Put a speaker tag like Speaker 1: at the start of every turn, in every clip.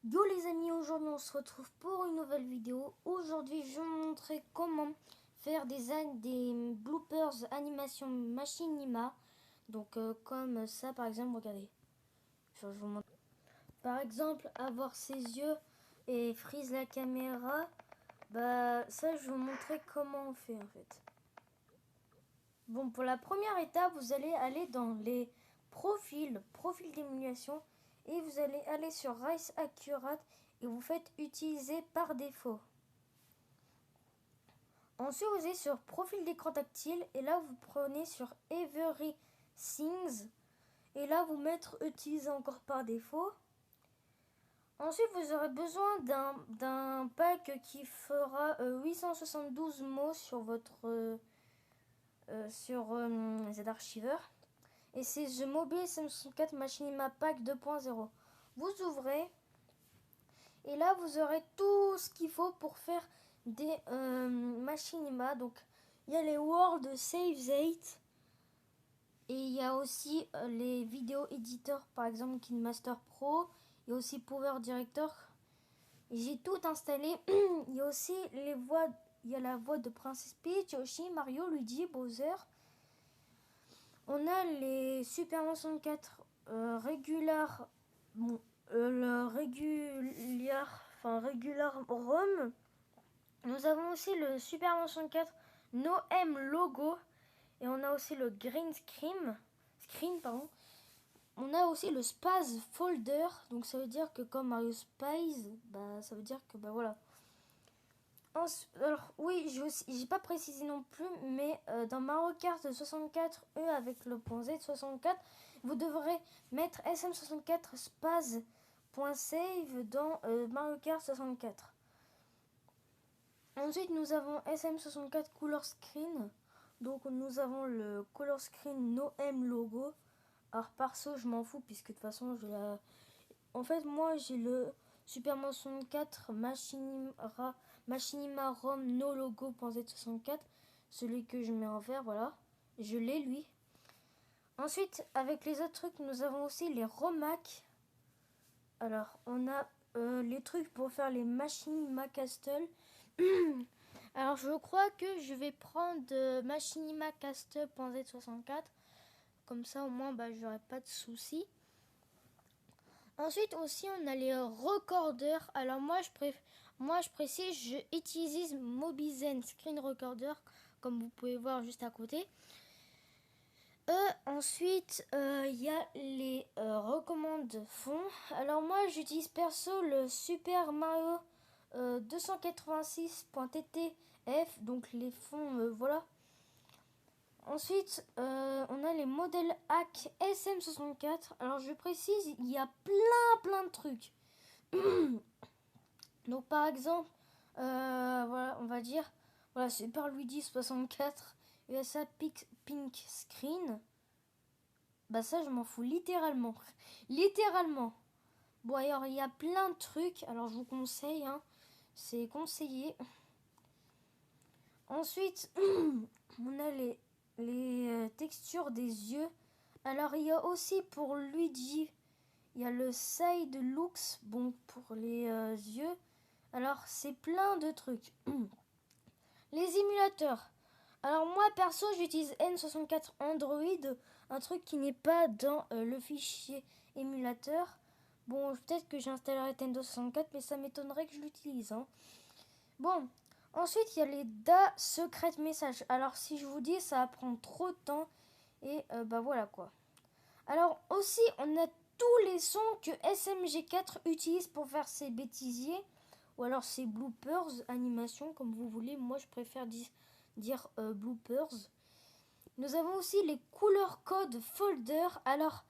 Speaker 1: Yo les amis, aujourd'hui on se retrouve pour une nouvelle vidéo. Aujourd'hui je vais vous montrer comment faire des bloopers animation machinima. Donc comme ça par exemple, regardez. Je vous montre. Par exemple, avoir ses yeux et freeze la caméra. Bah ça je vais vous montrer comment on fait en fait. Bon, pour la première étape, vous allez aller dans les profils d'émulation et vous allez aller sur Rise Accurate et vous faites utiliser par défaut. Ensuite, vous allez sur profil d'écran tactile et là vous prenez sur Everything et là vous mettre utiliser encore par défaut. Ensuite, vous aurez besoin d'un pack qui fera 872 mots sur votre Z-Archiver. Et c'est The Mobile SM64 Machinima Pack 2.0. Vous ouvrez et là vous aurez tout ce qu'il faut pour faire des machinima. Donc il y a les World Save Date et il y a aussi les vidéos éditeurs, par exemple KineMaster Pro. Il y a aussi Power Director. J'ai tout installé. Il y a aussi les voix. Il y a la voix de Princess Peach, Yoshi, Mario, Luigi, Bowser. On a les Super Mario 64 regular, le regular ROM. Nous avons aussi le Super Mario 64 No M logo et on a aussi le green screen pardon. On a aussi le Spaz folder, donc ça veut dire que comme Mario Spaz, bah ça veut dire que bah voilà. Alors oui, j'ai pas précisé non plus, mais dans Mario Kart 64 avec le .z 64, vous devrez mettre SM64 spaz.save dans Mario Kart 64. Ensuite, nous avons SM64 Color Screen. Donc nous avons le Color Screen No M logo. Alors perso, je m'en fous puisque de toute façon, en fait, moi j'ai le Super Mario 64 Machinima ROM No Logo .z64, celui que je mets en vert, voilà. Je l'ai lui. Ensuite, avec les autres trucs, nous avons aussi les ROMAC. Alors, on a les trucs pour faire les Machinima Castle. Alors, je crois que je vais prendre Machinima Castle.z64. Comme ça, au moins, bah, j'aurai pas de soucis. Ensuite aussi on a les recorders. Alors moi je précise, je utilise Mobizen Screen Recorder comme vous pouvez voir juste à côté. Ensuite il y a les recommandes fonds. Alors moi j'utilise perso le Super Mario 286.ttf, donc les fonds voilà. Ensuite, on a les modèles hack SM64. Alors, je précise, il y a plein de trucs. Donc, par exemple, voilà, on va dire, voilà, Super Luigi 64, USA Pink Screen. Bah, ça, je m'en fous littéralement. Littéralement. Bon, alors, il y a plein de trucs. Alors, je vous conseille, hein, c'est conseillé. Ensuite, on a les textures des yeux. Alors, il y a aussi pour Luigi, il y a le side looks, bon, pour les yeux. Alors, c'est plein de trucs. Les émulateurs. Alors, moi, perso, j'utilise N64 Android, un truc qui n'est pas dans le fichier émulateur. Bon, peut-être que j'installerai Nintendo 64, mais ça m'étonnerait que je l'utilise, hein. Bon, ensuite, il y a les DA Secret Message. Alors, si je vous dis, ça va prendre trop de temps. Et bah voilà quoi. Alors, aussi, on a tous les sons que SMG4 utilise pour faire ses bêtisiers. Ou alors ses bloopers, animations, comme vous voulez. Moi, je préfère dire bloopers. Nous avons aussi les couleurs code folder. Alors,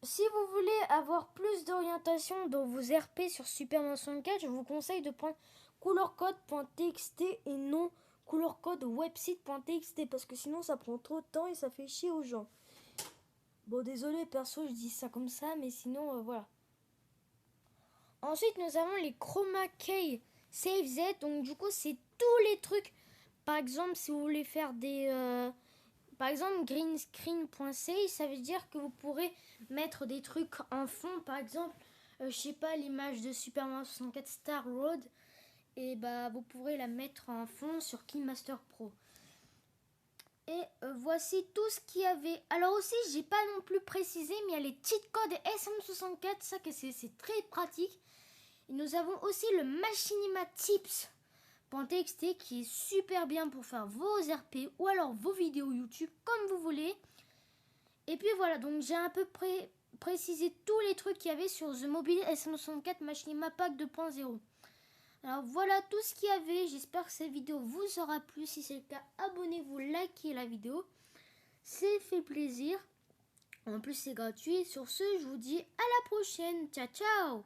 Speaker 1: si vous voulez avoir plus d'orientation dans vos RP sur Super Mario 64, je vous conseille de prendre colorcode.txt et non colorcodewebsite.txt parce que sinon ça prend trop de temps et ça fait chier aux gens. Bon, désolé, perso, je dis ça comme ça, mais sinon, voilà. Ensuite, nous avons les chroma key save z. Donc, du coup, c'est tous les trucs. Par exemple, si vous voulez faire par exemple, greenscreen.save, ça veut dire que vous pourrez mettre des trucs en fond. Par exemple, je sais pas, l'image de Super Mario 64 Star Road. Et bah vous pourrez la mettre en fond sur KineMaster Pro. Et voici tout ce qu'il y avait. Alors aussi, j'ai pas non plus précisé, mais il y a les cheat codes SM64, ça que c'est très pratique. Et nous avons aussi le Machinima Tips.txt qui est super bien pour faire vos RP ou alors vos vidéos YouTube comme vous voulez. Et puis voilà, donc j'ai à peu près précisé tous les trucs qu'il y avait sur The Mobile SM64 Machinima Pack 2.0. Alors voilà tout ce qu'il y avait, j'espère que cette vidéo vous aura plu. Si c'est le cas, abonnez-vous, likez la vidéo, c'est fait plaisir. En plus c'est gratuit. Sur ce, je vous dis à la prochaine, ciao ciao.